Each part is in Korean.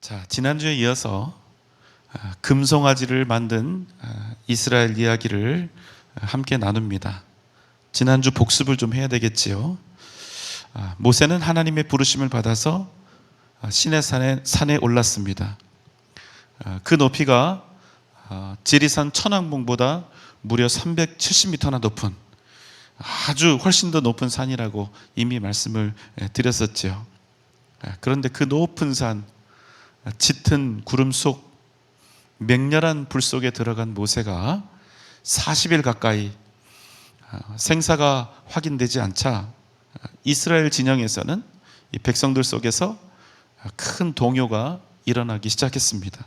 자, 지난주에 이어서 금송아지를 만든 이스라엘 이야기를 함께 나눕니다. 지난주 복습을 좀 해야 되겠지요. 모세는 하나님의 부르심을 받아서 시내 산에 올랐습니다. 그 높이가 지리산 천왕봉보다 무려 370m나 높은 아주 훨씬 더 높은 산이라고 이미 말씀을 드렸었죠. 그런데 그 높은 산, 짙은 구름 속 맹렬한 불 속에 들어간 모세가 40일 가까이 생사가 확인되지 않자 이스라엘 진영에서는 이 백성들 속에서 큰 동요가 일어나기 시작했습니다.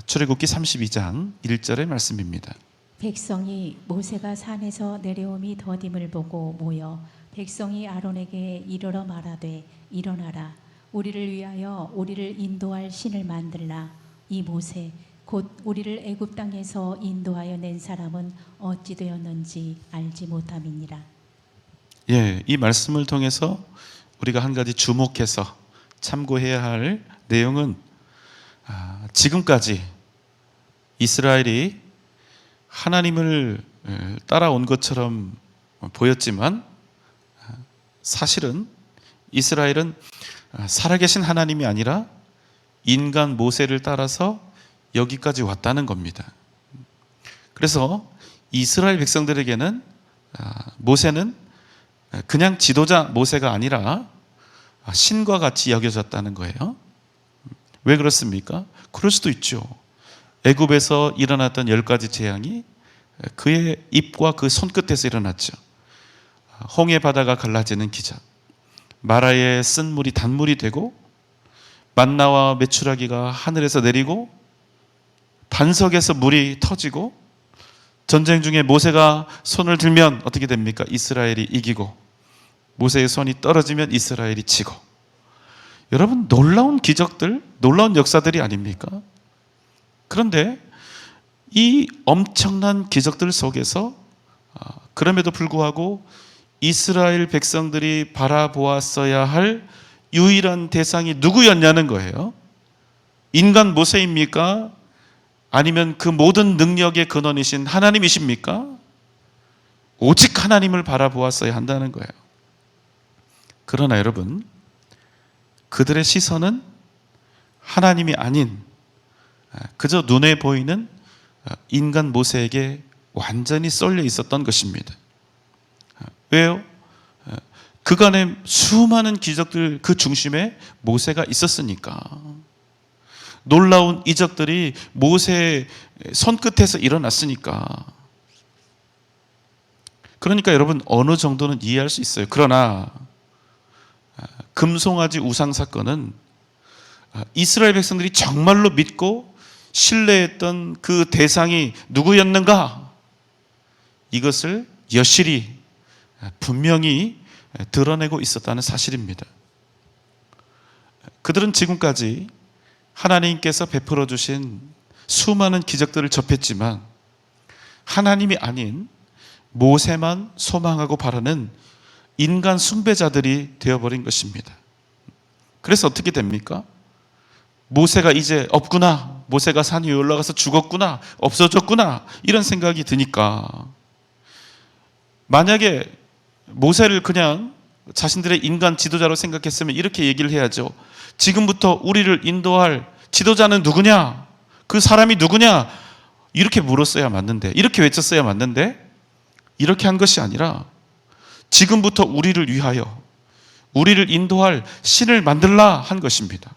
출애굽기 32장 1절의 말씀입니다. 백성이 모세가 산에서 내려옴이 더딤을 보고 모여 백성이 아론에게 이르러 말하되 일어나라, 우리를 위하여 우리를 인도할 신을 만들라. 이 모세 곧 우리를 애굽 땅에서 인도하여 낸 사람은 어찌 되었는지 알지 못함이니라. 이 말씀을 통해서 우리가 한 가지 주목해서 참고해야 할 내용은 지금까지 이스라엘이 하나님을 따라온 것처럼 보였지만 사실은 이스라엘은 살아계신 하나님이 아니라 인간 모세를 따라서 여기까지 왔다는 겁니다. 그래서 이스라엘 백성들에게는 모세는 그냥 지도자 모세가 아니라 신과 같이 여겨졌다는 거예요. 왜 그렇습니까? 그럴 수도 있죠. 애굽에서 일어났던 10가지 재앙이 그의 입과 그 손끝에서 일어났죠. 홍해 바다가 갈라지는 기적, 마라의 쓴 물이 단물이 되고 만나와 메추라기가 하늘에서 내리고 반석에서 물이 터지고 전쟁 중에 모세가 손을 들면 어떻게 됩니까? 이스라엘이 이기고 모세의 손이 떨어지면 이스라엘이 지고. 여러분, 놀라운 기적들, 놀라운 역사들이 아닙니까? 그런데 이 엄청난 기적들 속에서 그럼에도 불구하고 이스라엘 백성들이 바라보았어야 할 유일한 대상이 누구였냐는 거예요. 인간 모세입니까? 아니면 그 모든 능력의 근원이신 하나님이십니까? 오직 하나님을 바라보았어야 한다는 거예요. 그러나 여러분, 그들의 시선은 하나님이 아닌 그저 눈에 보이는 인간 모세에게 완전히 쏠려 있었던 것입니다. 왜요? 그간의 수많은 기적들 그 중심에 모세가 있었으니까. 놀라운 이적들이 모세의 손끝에서 일어났으니까. 그러니까 여러분, 어느 정도는 이해할 수 있어요. 그러나 금송아지 우상 사건은 이스라엘 백성들이 정말로 믿고 신뢰했던 그 대상이 누구였는가? 이것을 여실히 분명히 드러내고 있었다는 사실입니다. 그들은 지금까지 하나님께서 베풀어 주신 수많은 기적들을 접했지만 하나님이 아닌 모세만 소망하고 바라는 인간 숭배자들이 되어버린 것입니다. 그래서 어떻게 됩니까? 모세가 이제 없구나, 모세가 산 위에 올라가서 죽었구나, 없어졌구나, 이런 생각이 드니까 만약에 모세를 그냥 자신들의 인간 지도자로 생각했으면 이렇게 얘기를 해야죠. 지금부터 우리를 인도할 지도자는 누구냐? 그 사람이 누구냐? 이렇게 물었어야 맞는데, 이렇게 외쳤어야 맞는데, 이렇게 한 것이 아니라 지금부터 우리를 위하여 우리를 인도할 신을 만들라 한 것입니다.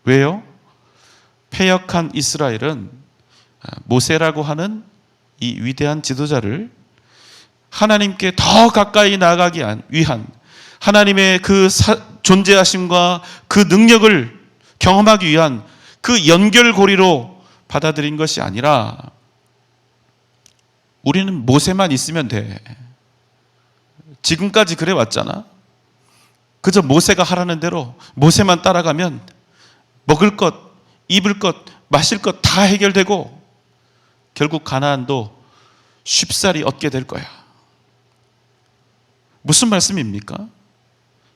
왜요? 패역한 이스라엘은 모세라고 하는 이 위대한 지도자를 하나님께 더 가까이 나아가기 위한 하나님의 그 존재하심과 그 능력을 경험하기 위한 그 연결고리로 받아들인 것이 아니라 우리는 모세만 있으면 돼. 지금까지 그래 왔잖아. 그저 모세가 하라는 대로 모세만 따라가면 먹을 것, 입을 것, 마실 것 다 해결되고 결국 가나안도 쉽사리 얻게 될 거야. 무슨 말씀입니까?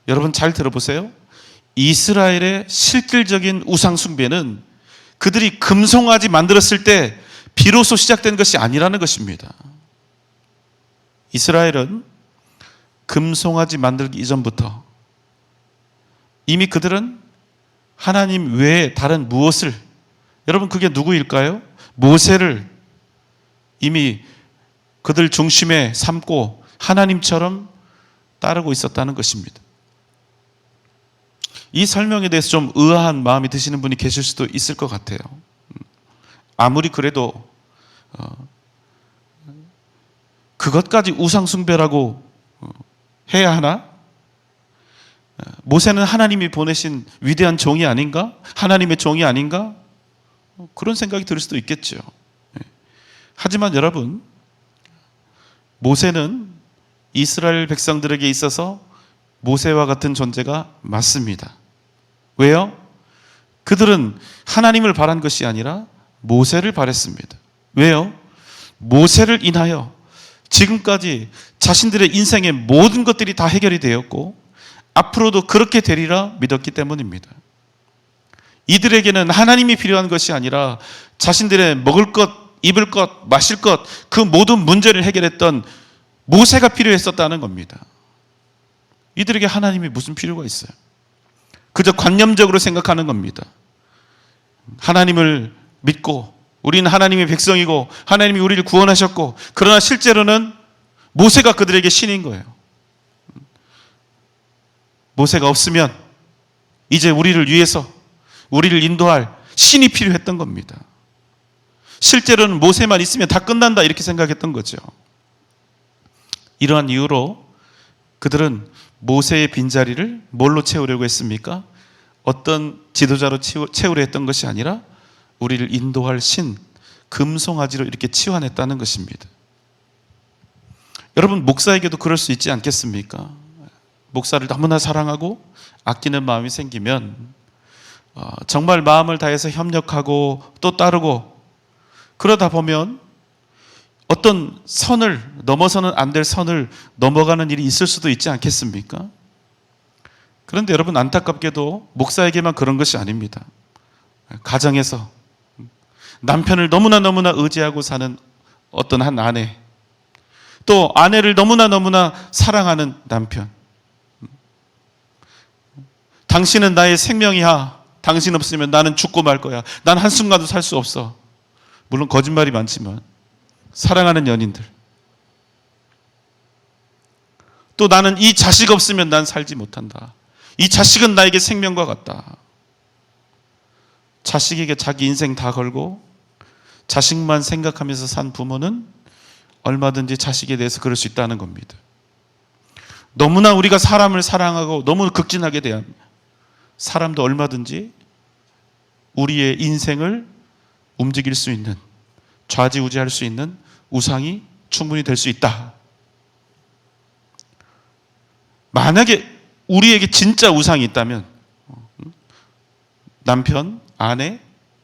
여러분 잘 들어보세요. 이스라엘의 실질적인 우상 숭배는 그들이 금송아지 만들었을 때 비로소 시작된 것이 아니라는 것입니다. 이스라엘은 금송아지 만들기 이전부터 이미 그들은 하나님 외에 다른 무엇을, 여러분 그게 누구일까요? 모세를 이미 그들 중심에 삼고 하나님처럼 따르고 있었다는 것입니다. 이 설명에 대해서 좀 의아한 마음이 드시는 분이 계실 수도 있을 것 같아요. 아무리 그래도 그것까지 우상숭배라고 해야 하나? 모세는 하나님이 보내신 위대한 종이 아닌가? 하나님의 종이 아닌가? 그런 생각이 들 수도 있겠죠. 하지만 여러분, 모세는 이스라엘 백성들에게 있어서 모세와 같은 존재가 맞습니다. 왜요? 그들은 하나님을 바란 것이 아니라 모세를 바랬습니다. 왜요? 모세를 인하여 지금까지 자신들의 인생의 모든 것들이 다 해결이 되었고 앞으로도 그렇게 되리라 믿었기 때문입니다. 이들에게는 하나님이 필요한 것이 아니라 자신들의 먹을 것, 입을 것, 마실 것, 그 모든 문제를 해결했던 모세가 필요했었다는 겁니다. 이들에게 하나님이 무슨 필요가 있어요? 그저 관념적으로 생각하는 겁니다. 하나님을 믿고 우리는 하나님의 백성이고 하나님이 우리를 구원하셨고, 그러나 실제로는 모세가 그들에게 신인 거예요. 모세가 없으면 이제 우리를 위해서 우리를 인도할 신이 필요했던 겁니다. 실제로는 모세만 있으면 다 끝난다 이렇게 생각했던 거죠. 이러한 이유로 그들은 모세의 빈자리를 뭘로 채우려고 했습니까? 어떤 지도자로 채우려 했던 것이 아니라 우리를 인도할 신, 금송아지로 이렇게 치환했다는 것입니다. 여러분, 목사에게도 그럴 수 있지 않겠습니까? 목사를 너무나 사랑하고 아끼는 마음이 생기면 정말 마음을 다해서 협력하고 또 따르고, 그러다 보면 어떤 선을 넘어서는 안 될 선을 넘어가는 일이 있을 수도 있지 않겠습니까? 그런데 여러분, 안타깝게도 목사에게만 그런 것이 아닙니다. 가정에서 남편을 너무나 의지하고 사는 어떤 한 아내, 또 아내를 너무나 사랑하는 남편, 당신은 나의 생명이야, 당신 없으면 나는 죽고 말 거야, 난 한순간도 살 수 없어. 물론 거짓말이 많지만 사랑하는 연인들, 또 나는 이 자식 없으면 난 살지 못한다, 이 자식은 나에게 생명과 같다. 자식에게 자기 인생 다 걸고 자식만 생각하면서 산 부모는 얼마든지 자식에 대해서 그럴 수 있다는 겁니다. 너무나 우리가 사람을 사랑하고 너무 극진하게 대한 사람도 얼마든지 우리의 인생을 움직일 수 있는, 좌지우지할 수 있는 우상이 충분히 될 수 있다. 만약에 우리에게 진짜 우상이 있다면 남편, 아내,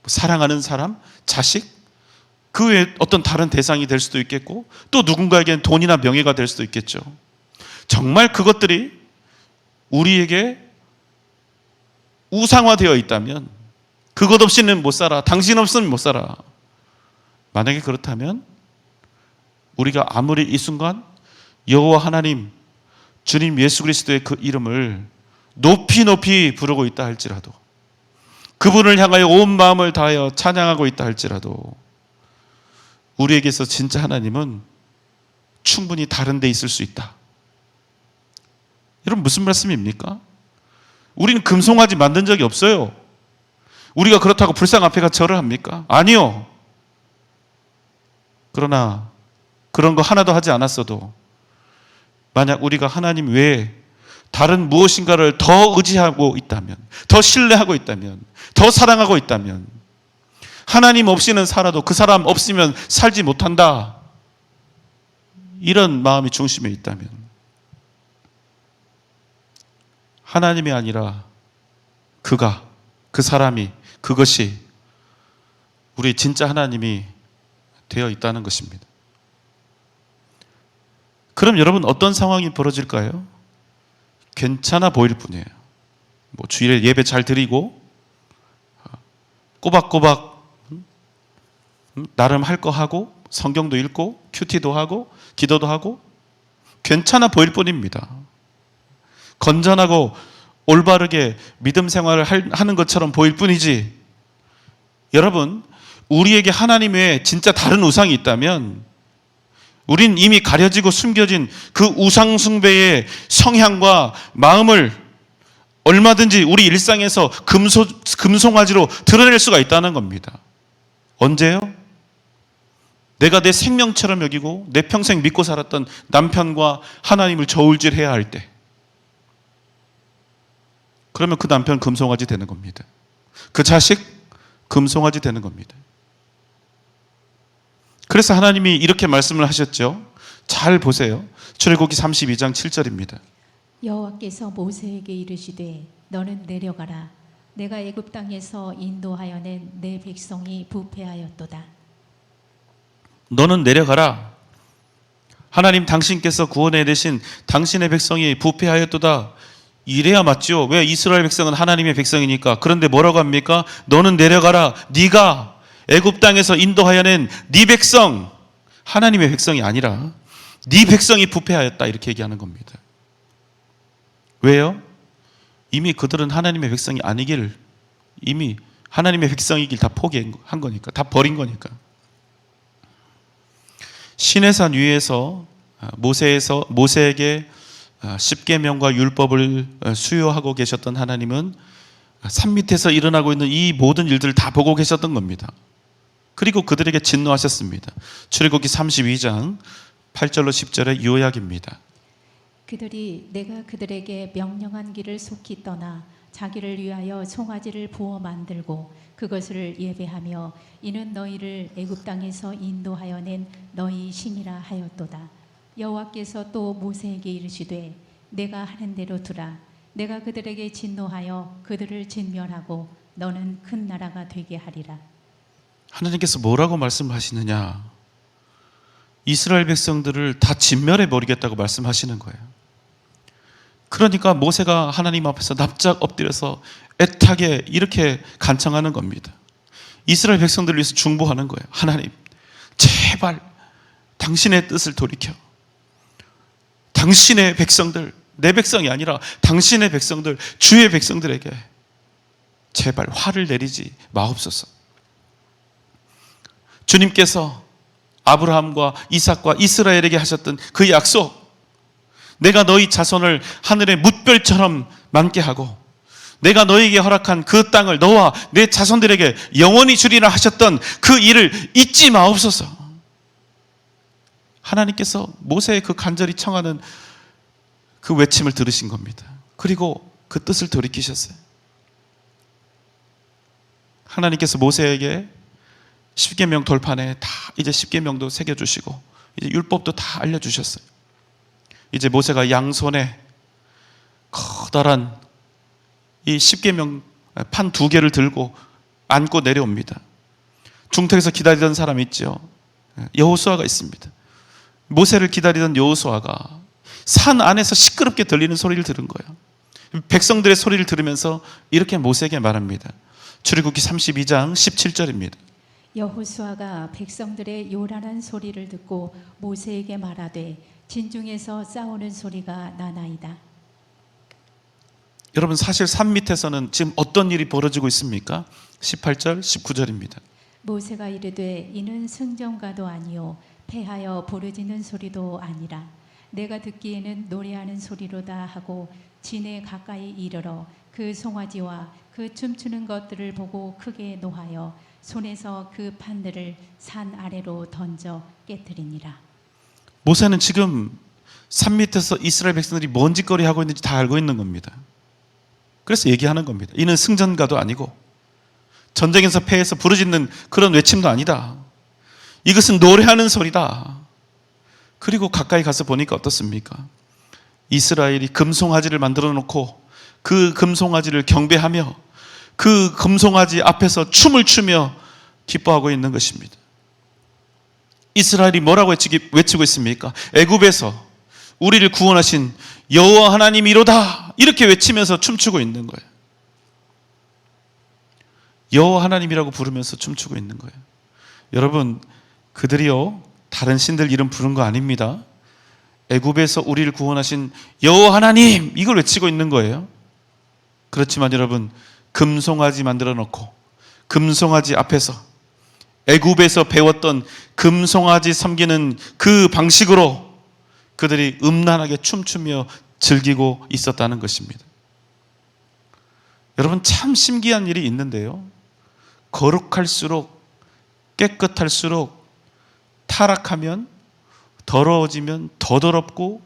사랑하는 사람, 자식, 그 외에 어떤 다른 대상이 될 수도 있겠고, 또 누군가에게는 돈이나 명예가 될 수도 있겠죠. 정말 그것들이 우리에게 우상화되어 있다면 그것 없이는 못 살아, 당신 없으면 못 살아. 만약에 그렇다면 우리가 아무리 이 순간 여호와 하나님, 주님 예수 그리스도의 그 이름을 높이 부르고 있다 할지라도, 그분을 향하여 온 마음을 다하여 찬양하고 있다 할지라도, 우리에게서 진짜 하나님은 충분히 다른 데 있을 수 있다. 여러분, 무슨 말씀입니까? 우리는 금송아지 만든 적이 없어요. 우리가 그렇다고 불상 앞에 가 절을 합니까? 아니요. 그러나 그런 거 하나도 하지 않았어도 만약 우리가 하나님 외에 다른 무엇인가를 더 의지하고 있다면, 더 신뢰하고 있다면, 더 사랑하고 있다면, 하나님 없이는 살아도 그 사람 없으면 살지 못한다, 이런 마음이 중심에 있다면 하나님이 아니라 그가, 그 사람이, 그것이 우리 진짜 하나님이 되어 있다는 것입니다. 그럼 여러분, 어떤 상황이 벌어질까요? 괜찮아 보일 뿐이에요. 뭐 주일에 예배 잘 드리고 꼬박꼬박 나름 할 거 하고 성경도 읽고 큐티도 하고 기도도 하고 괜찮아 보일 뿐입니다. 건전하고 올바르게 믿음 생활을 하는 것처럼 보일 뿐이지, 여러분, 우리에게 하나님 외에 진짜 다른 우상이 있다면 우린 이미 가려지고 숨겨진 그 우상 숭배의 성향과 마음을 얼마든지 우리 일상에서 금송아지로 드러낼 수가 있다는 겁니다. 언제요? 내가 내 생명처럼 여기고 내 평생 믿고 살았던 남편과 하나님을 저울질해야 할 때, 그러면 그 남편 금송아지 되는 겁니다. 그 자식 금송아지 되는 겁니다. 그래서 하나님이 이렇게 말씀을 하셨죠. 잘 보세요. 출애굽기 32장 7절입니다. 여호와께서 모세에게 이르시되 너는 내려가라. 내가 애굽 땅에서 인도하여 낸 내 백성이 부패하였도다. 너는 내려가라. 하나님 당신께서 구원해 내신 당신의 백성이 부패하였도다. 이래야 맞죠. 왜? 이스라엘 백성은 하나님의 백성이니까. 그런데 뭐라고 합니까? 너는 내려가라. 네가 애굽 땅에서 인도하여 낸 네 백성, 하나님의 백성이 아니라 네 백성이 부패하였다, 이렇게 얘기하는 겁니다. 왜요? 이미 그들은 하나님의 백성이 아니길, 이미 하나님의 백성이길 다 포기한 거니까, 다 버린 거니까. 시내산 위에서 모세에게 십계명과 율법을 수요하고 계셨던 하나님은 산 밑에서 일어나고 있는 이 모든 일들을 다 보고 계셨던 겁니다. 그리고 그들에게 진노하셨습니다. 출애굽기 32장 8절로 10절의 요약입니다. 그들이 내가 그들에게 명령한 길을 속히 떠나 자기를 위하여 송아지를 부어 만들고 그것을 예배하며 이는 너희를 애굽 땅에서 인도하여 낸 너희 신이라 하였도다. 여호와께서 또 모세에게 이르시되 내가 하는 대로 두라. 내가 그들에게 진노하여 그들을 진멸하고 너는 큰 나라가 되게 하리라. 하나님께서 뭐라고 말씀하시느냐? 이스라엘 백성들을 다 진멸해 버리겠다고 말씀하시는 거예요. 그러니까 모세가 하나님 앞에서 납작 엎드려서 애타게 이렇게 간청하는 겁니다. 이스라엘 백성들을 위해서 중보하는 거예요. 하나님, 제발 당신의 뜻을 돌이켜 당신의 백성들, 내 백성이 아니라 당신의 백성들, 주의 백성들에게 제발 화를 내리지 마옵소서. 주님께서 아브라함과 이삭과 이스라엘에게 하셨던 그 약속, 내가 너희 자손을 하늘의 뭇별처럼 많게 하고 내가 너에게 허락한 그 땅을 너와 내 자손들에게 영원히 주리라 하셨던 그 일을 잊지 마옵소서. 하나님께서 모세의 그 간절히 청하는 그 외침을 들으신 겁니다. 그리고 그 뜻을 돌이키셨어요. 하나님께서 모세에게 십계명 돌판에 다 이제 십계명도 새겨주시고 이제 율법도 다 알려주셨어요. 이제 모세가 양손에 커다란 이 십계명 판 2개를 들고 안고 내려옵니다. 중턱에서 기다리던 사람이 있죠. 여호수아가 있습니다. 모세를 기다리던 여호수아가 산 안에서 시끄럽게 들리는 소리를 들은 거예요. 백성들의 소리를 들으면서 이렇게 모세에게 말합니다. 출애굽기 32장 17절입니다. 여호수아가 백성들의 요란한 소리를 듣고 모세에게 말하되 진중에서 싸우는 소리가 나나이다. 여러분, 사실 산 밑에서는 지금 어떤 일이 벌어지고 있습니까? 18절, 19절입니다. 모세가 이르되 이는 승전가도 아니요 패하여 부르짖는 소리도 아니라 내가 듣기에는 노래하는 소리로다 하고 진에 가까이 이르러 그 송아지와 그 춤추는 것들을 보고 크게 노하여 손에서 그 판들을 산 아래로 던져 깨뜨리니라. 모세는 지금 산 밑에서 이스라엘 백성들이 뭔 짓거리 하고 있는지 다 알고 있는 겁니다. 그래서 얘기하는 겁니다. 이는 승전가도 아니고 전쟁에서 패해서 부르짖는 그런 외침도 아니다. 이것은 노래하는 소리다. 그리고 가까이 가서 보니까 어떻습니까? 이스라엘이 금송아지를 만들어 놓고 그 금송아지를 경배하며 그 금송아지 앞에서 춤을 추며 기뻐하고 있는 것입니다. 이스라엘이 뭐라고 외치고 있습니까? 애굽에서 우리를 구원하신 여호와 하나님이로다, 이렇게 외치면서 춤추고 있는 거예요. 여호와 하나님이라고 부르면서 춤추고 있는 거예요. 여러분, 그들이요 다른 신들 이름 부른 거 아닙니다. 애굽에서 우리를 구원하신 여호와 하나님, 이걸 외치고 있는 거예요. 그렇지만 여러분, 금송아지 만들어 놓고 금송아지 앞에서 애굽에서 배웠던 금송아지 섬기는 그 방식으로 그들이 음란하게 춤추며 즐기고 있었다는 것입니다. 여러분, 참 신기한 일이 있는데요, 거룩할수록, 깨끗할수록, 타락하면, 더러워지면 더 더럽고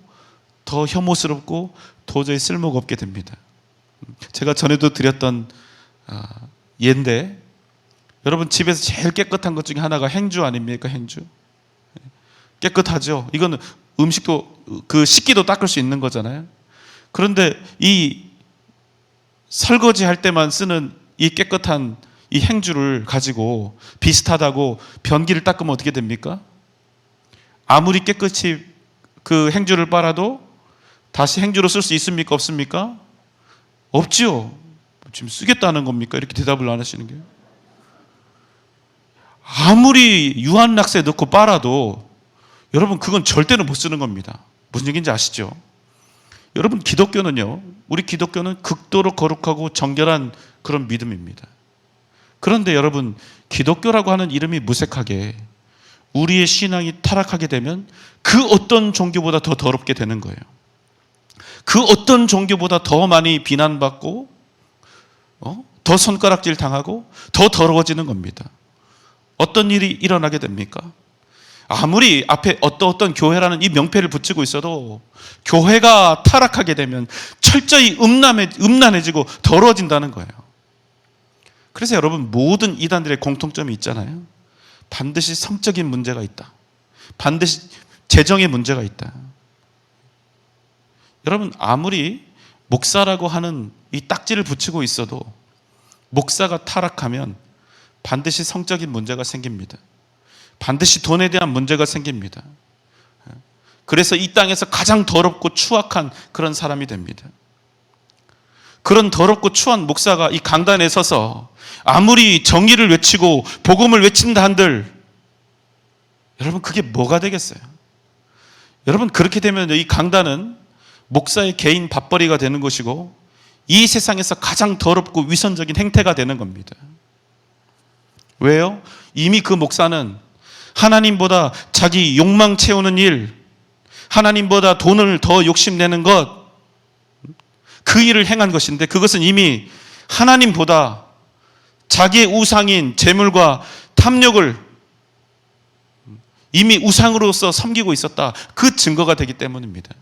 더 혐오스럽고 도저히 쓸모가 없게 됩니다. 제가 전에도 드렸던 예인데, 여러분, 집에서 제일 깨끗한 것 중에 하나가 행주 아닙니까? 행주. 깨끗하죠. 이거는 음식도, 식기도 닦을 수 있는 거잖아요. 그런데 이 설거지 할 때만 쓰는 이 깨끗한 이 행주를 가지고 비슷하다고 변기를 닦으면 어떻게 됩니까? 아무리 깨끗이 그 행주를 빨아도 다시 행주로 쓸 수 있습니까? 없습니까? 없지요. 지금 쓰겠다는 겁니까? 이렇게 대답을 안 하시는 게요. 아무리 유한락스에 넣고 빨아도 여러분, 그건 절대로 못 쓰는 겁니다. 무슨 얘기인지 아시죠? 여러분, 기독교는요, 우리 기독교는 극도로 거룩하고 정결한 그런 믿음입니다. 그런데 여러분, 기독교라고 하는 이름이 무색하게 우리의 신앙이 타락하게 되면 그 어떤 종교보다 더 더럽게 되는 거예요. 그 어떤 종교보다 더 많이 비난받고 더 손가락질 당하고 더 더러워지는 겁니다. 어떤 일이 일어나게 됩니까? 아무리 앞에 어떤 교회라는 이 명패를 붙이고 있어도 교회가 타락하게 되면 철저히 음란해지고 더러워진다는 거예요. 그래서 여러분, 모든 이단들의 공통점이 있잖아요. 반드시 성적인 문제가 있다. 반드시 재정의 문제가 있다. 여러분, 아무리 목사라고 하는 이 딱지를 붙이고 있어도 목사가 타락하면 반드시 성적인 문제가 생깁니다. 반드시 돈에 대한 문제가 생깁니다. 그래서 이 땅에서 가장 더럽고 추악한 그런 사람이 됩니다. 그런 더럽고 추한 목사가 이 강단에 서서 아무리 정의를 외치고 복음을 외친다 한들, 여러분, 그게 뭐가 되겠어요? 여러분, 그렇게 되면 이 강단은 목사의 개인 밥벌이가 되는 것이고 이 세상에서 가장 더럽고 위선적인 행태가 되는 겁니다. 왜요? 이미 그 목사는 하나님보다 자기 욕망 채우는 일, 하나님보다 돈을 더 욕심내는 것, 그 일을 행한 것인데, 그것은 이미 하나님보다 자기의 우상인 재물과 탐욕을 이미 우상으로서 섬기고 있었다, 그 증거가 되기 때문입니다.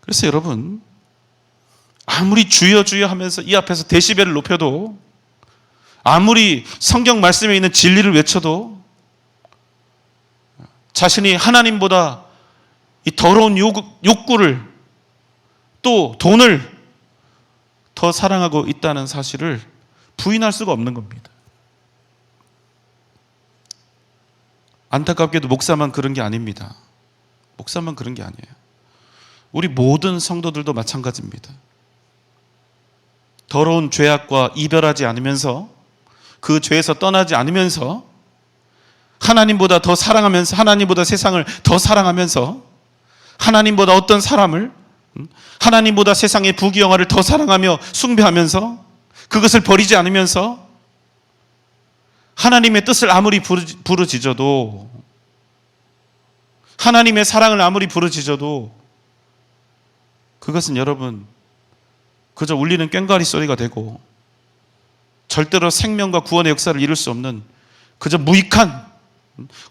그래서 여러분, 아무리 주여 주여 하면서 이 앞에서 데시벨을 높여도, 아무리 성경 말씀에 있는 진리를 외쳐도 자신이 하나님보다 이 더러운 욕구를, 또 돈을 더 사랑하고 있다는 사실을 부인할 수가 없는 겁니다. 안타깝게도 목사만 그런 게 아닙니다. 목사만 그런 게 아니에요. 우리 모든 성도들도 마찬가지입니다. 더러운 죄악과 이별하지 않으면서, 그 죄에서 떠나지 않으면서, 하나님보다 더 사랑하면서, 하나님보다 세상을 더 사랑하면서, 하나님보다 어떤 사람을, 하나님보다 세상의 부귀영화를 더 사랑하며 숭배하면서, 그것을 버리지 않으면서 하나님의 뜻을 아무리 부르짖어도, 하나님의 사랑을 아무리 부르짖어도 그것은 여러분 그저 울리는 꽹과리 소리가 되고 절대로 생명과 구원의 역사를 이룰 수 없는 그저 무익한,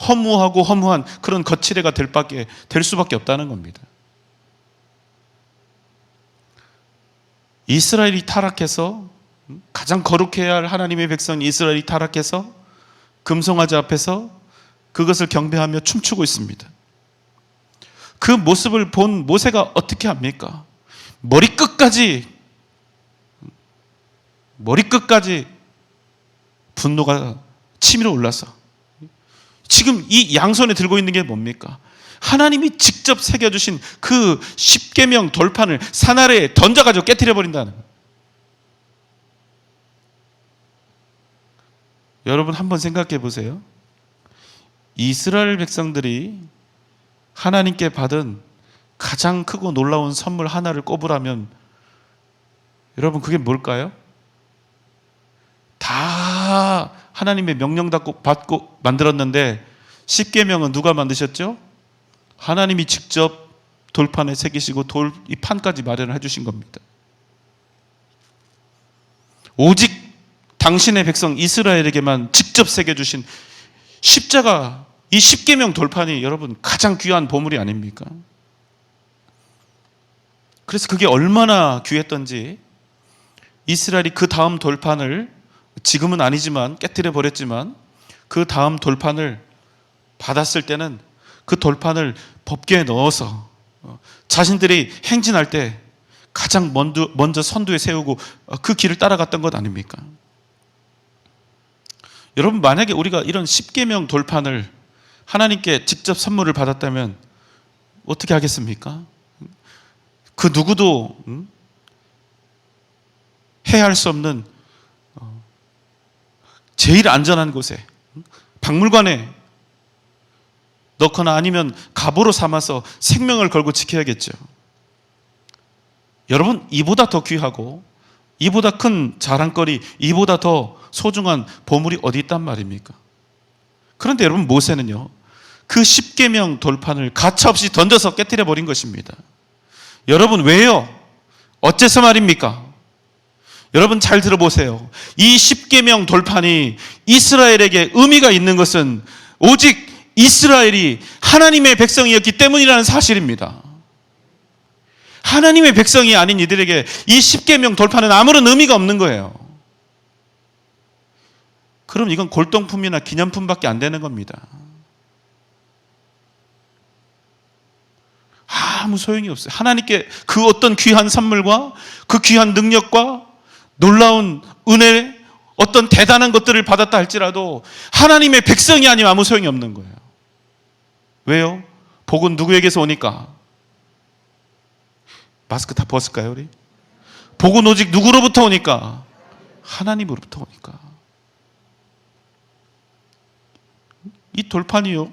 허무한 그런 거칠애가 될 수밖에 없다는 겁니다. 이스라엘이 타락해서, 가장 거룩해야 할 하나님의 백성 이스라엘이 타락해서 금송아지 앞에서 그것을 경배하며 춤추고 있습니다. 그 모습을 본 모세가 어떻게 합니까? 머리끝까지 분노가 치밀어 올라서, 지금 이 양손에 들고 있는 게 뭡니까? 하나님이 직접 새겨주신 그 십계명 돌판을 산 아래에 던져가지고 깨트려 버린다는 거예요. 여러분 한번 생각해 보세요. 이스라엘 백성들이 하나님께 받은 가장 크고 놀라운 선물 하나를 꼽으라면 여러분 그게 뭘까요? 다 하나님의 명령 받고 만들었는데 십계명은 누가 만드셨죠? 하나님이 직접 돌판에 새기시고 이 판까지 마련을 해주신 겁니다. 오직 당신의 백성 이스라엘에게만 직접 새겨주신 십자가, 이 십계명 돌판이 여러분 가장 귀한 보물이 아닙니까? 그래서 그게 얼마나 귀했던지 이스라엘이 그 다음 돌판을, 지금은 아니지만 깨뜨려 버렸지만 그 다음 돌판을 받았을 때는 그 돌판을 법궤에 넣어서 자신들이 행진할 때 가장 먼저 선두에 세우고 그 길을 따라갔던 것 아닙니까? 여러분 만약에 우리가 이런 십계명 돌판을 하나님께 직접 선물을 받았다면 어떻게 하겠습니까? 그 누구도 해야 할 수 없는 제일 안전한 곳에 박물관에 넣거나 아니면 갑오로 삼아서 생명을 걸고 지켜야겠죠. 여러분 이보다 더 귀하고 이보다 큰 자랑거리, 이보다 더 소중한 보물이 어디 있단 말입니까? 그런데 여러분 모세는요 그 십계명 돌판을 가차없이 던져서 깨뜨려 버린 것입니다. 여러분 왜요? 어째서 말입니까? 여러분 잘 들어보세요. 이 십계명 돌판이 이스라엘에게 의미가 있는 것은 오직 이스라엘이 하나님의 백성이었기 때문이라는 사실입니다. 하나님의 백성이 아닌 이들에게 이 십계명 돌판은 아무런 의미가 없는 거예요. 그럼 이건 골동품이나 기념품밖에 안 되는 겁니다. 아무 소용이 없어요. 하나님께 그 어떤 귀한 선물과 그 귀한 능력과 놀라운 은혜, 어떤 대단한 것들을 받았다 할지라도 하나님의 백성이 아니면 아무 소용이 없는 거예요. 왜요? 복은 누구에게서 오니까? 마스크 다 벗을까요, 우리? 복은 오직 누구로부터 오니까? 하나님으로부터 오니까. 이 돌판이요,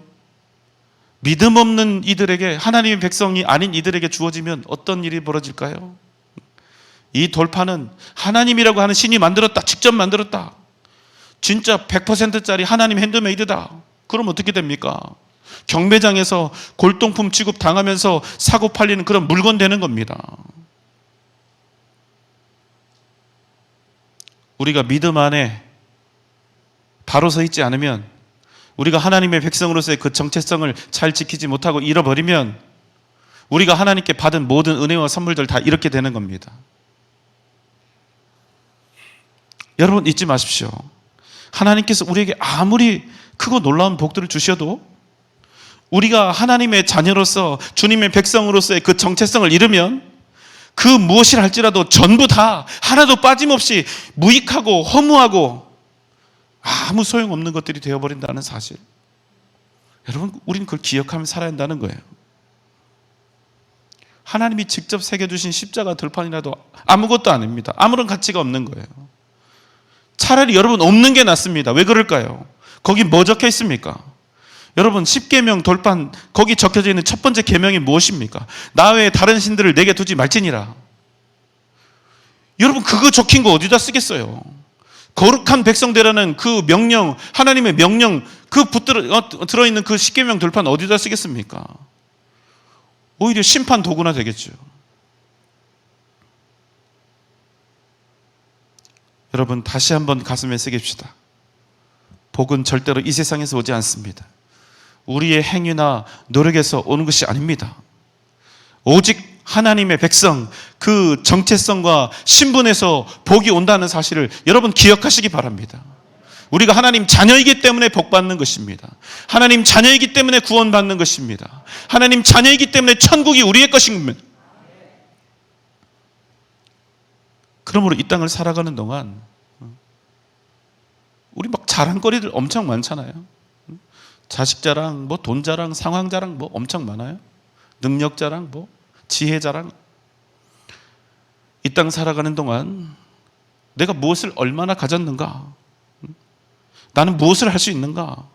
믿음 없는 이들에게, 하나님의 백성이 아닌 이들에게 주어지면 어떤 일이 벌어질까요? 이 돌판은 하나님이라고 하는 신이 만들었다, 직접 만들었다, 진짜 100%짜리 하나님 핸드메이드다. 그럼 어떻게 됩니까? 경매장에서 골동품 취급 당하면서 사고 팔리는 그런 물건 되는 겁니다. 우리가 믿음 안에 바로 서 있지 않으면, 우리가 하나님의 백성으로서의 그 정체성을 잘 지키지 못하고 잃어버리면 우리가 하나님께 받은 모든 은혜와 선물들 다 이렇게 되는 겁니다. 여러분 잊지 마십시오. 하나님께서 우리에게 아무리 크고 놀라운 복들을 주셔도 우리가 하나님의 자녀로서, 주님의 백성으로서의 그 정체성을 잃으면 그 무엇이라 할지라도 전부 다 하나도 빠짐없이 무익하고 허무하고 아무 소용없는 것들이 되어버린다는 사실. 여러분 우리는 그걸 기억하며 살아야 한다는 거예요. 하나님이 직접 새겨주신 십자가 들판이라도 아무것도 아닙니다. 아무런 가치가 없는 거예요. 차라리 여러분 없는 게 낫습니다. 왜 그럴까요? 거기 뭐 적혀 있습니까? 여러분 십계명 돌판, 거기 적혀져 있는 첫 번째 계명이 무엇입니까? 나 외에 다른 신들을 내게 두지 말지니라. 여러분 그거 적힌 거 어디다 쓰겠어요? 거룩한 백성 되라는 그 명령, 하나님의 명령, 그 들어있는 그 십계명 돌판 어디다 쓰겠습니까? 오히려 심판 도구나 되겠죠. 여러분 다시 한번 가슴에 새깁시다. 복은 절대로 이 세상에서 오지 않습니다. 우리의 행위나 노력에서 오는 것이 아닙니다. 오직 하나님의 백성, 그 정체성과 신분에서 복이 온다는 사실을 여러분 기억하시기 바랍니다. 우리가 하나님 자녀이기 때문에 복 받는 것입니다. 하나님 자녀이기 때문에 구원받는 것입니다. 하나님 자녀이기 때문에 천국이 우리의 것인 겁니다. 그러므로 이 땅을 살아가는 동안 우리 막 자랑거리들 엄청 많잖아요. 자식 자랑, 뭐 돈 자랑, 상황 자랑 뭐 엄청 많아요. 능력 자랑, 뭐 지혜 자랑. 이 땅 살아가는 동안 내가 무엇을 얼마나 가졌는가, 나는 무엇을 할 수 있는가?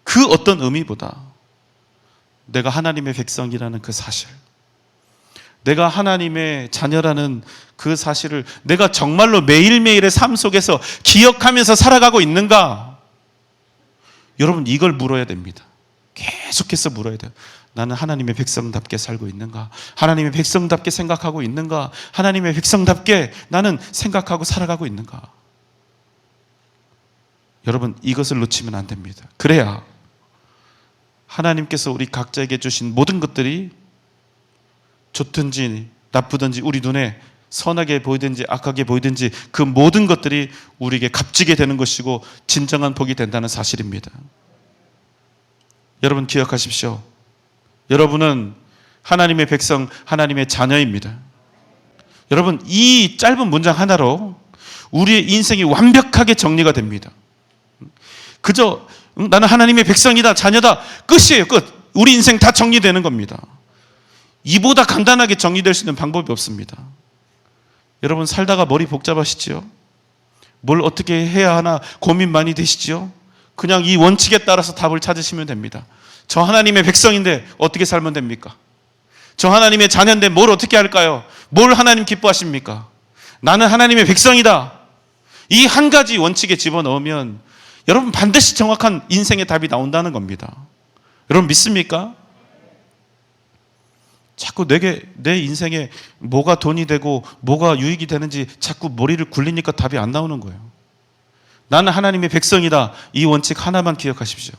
그 어떤 의미보다 내가 하나님의 백성이라는 그 사실, 내가 하나님의 자녀라는 그 사실을 내가 정말로 매일매일의 삶 속에서 기억하면서 살아가고 있는가? 여러분, 이걸 물어야 됩니다. 계속해서 물어야 돼요. 나는 하나님의 백성답게 살고 있는가? 하나님의 백성답게 생각하고 있는가? 하나님의 백성답게 나는 생각하고 살아가고 있는가? 여러분, 이것을 놓치면 안 됩니다. 그래야 하나님께서 우리 각자에게 주신 모든 것들이 좋든지 나쁘든지 우리 눈에 선하게 보이든지 악하게 보이든지 그 모든 것들이 우리에게 값지게 되는 것이고 진정한 복이 된다는 사실입니다. 여러분, 기억하십시오. 여러분은 하나님의 백성, 하나님의 자녀입니다. 여러분, 이 짧은 문장 하나로 우리의 인생이 완벽하게 정리가 됩니다. 그저 나는 하나님의 백성이다, 자녀다, 끝이에요. 끝. 우리 인생 다 정리되는 겁니다. 이보다 간단하게 정리될 수 있는 방법이 없습니다. 여러분, 살다가 머리 복잡하시지요? 뭘 어떻게 해야 하나 고민 많이 되시지요? 그냥 이 원칙에 따라서 답을 찾으시면 됩니다. 저 하나님의 백성인데 어떻게 살면 됩니까? 저 하나님의 자녀인데 뭘 어떻게 할까요? 뭘 하나님 기뻐하십니까? 나는 하나님의 백성이다. 이 한 가지 원칙에 집어넣으면 여러분 반드시 정확한 인생의 답이 나온다는 겁니다. 여러분 믿습니까? 자꾸 내 인생에 뭐가 돈이 되고 뭐가 유익이 되는지 자꾸 머리를 굴리니까 답이 안 나오는 거예요. 나는 하나님의 백성이다. 이 원칙 하나만 기억하십시오.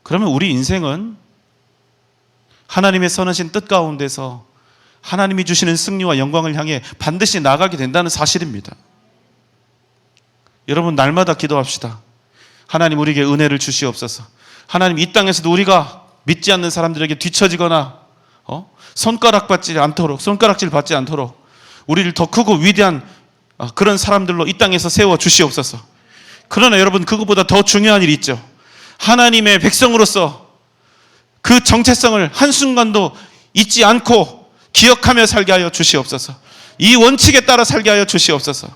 그러면 우리 인생은 하나님의 선하신 뜻 가운데서 하나님이 주시는 승리와 영광을 향해 반드시 나가게 된다는 사실입니다. 여러분, 날마다 기도합시다. 하나님, 우리에게 은혜를 주시옵소서. 하나님, 이 땅에서도 우리가 믿지 않는 사람들에게 뒤처지거나 손가락질 받지 않도록 우리를 더 크고 위대한 그런 사람들로 이 땅에서 세워 주시옵소서. 그러나 여러분, 그것보다 더 중요한 일이 있죠. 하나님의 백성으로서 그 정체성을 한순간도 잊지 않고 기억하며 살게 하여 주시옵소서. 이 원칙에 따라 살게 하여 주시옵소서.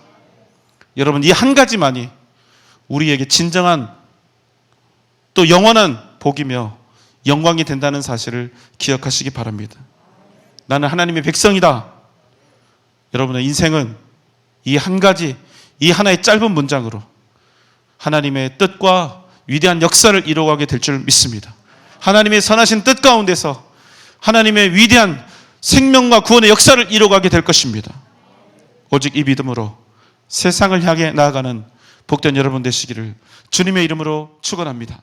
여러분, 이 한 가지만이 우리에게 진정한 또 영원한 복이며 영광이 된다는 사실을 기억하시기 바랍니다. 나는 하나님의 백성이다. 여러분의 인생은 이 한 가지, 이 하나의 짧은 문장으로 하나님의 뜻과 위대한 역사를 이루어가게 될 줄 믿습니다. 하나님의 선하신 뜻 가운데서 하나님의 위대한 생명과 구원의 역사를 이루어가게 될 것입니다. 오직 이 믿음으로 세상을 향해 나아가는 복된 여러분 되시기를 주님의 이름으로 축원합니다.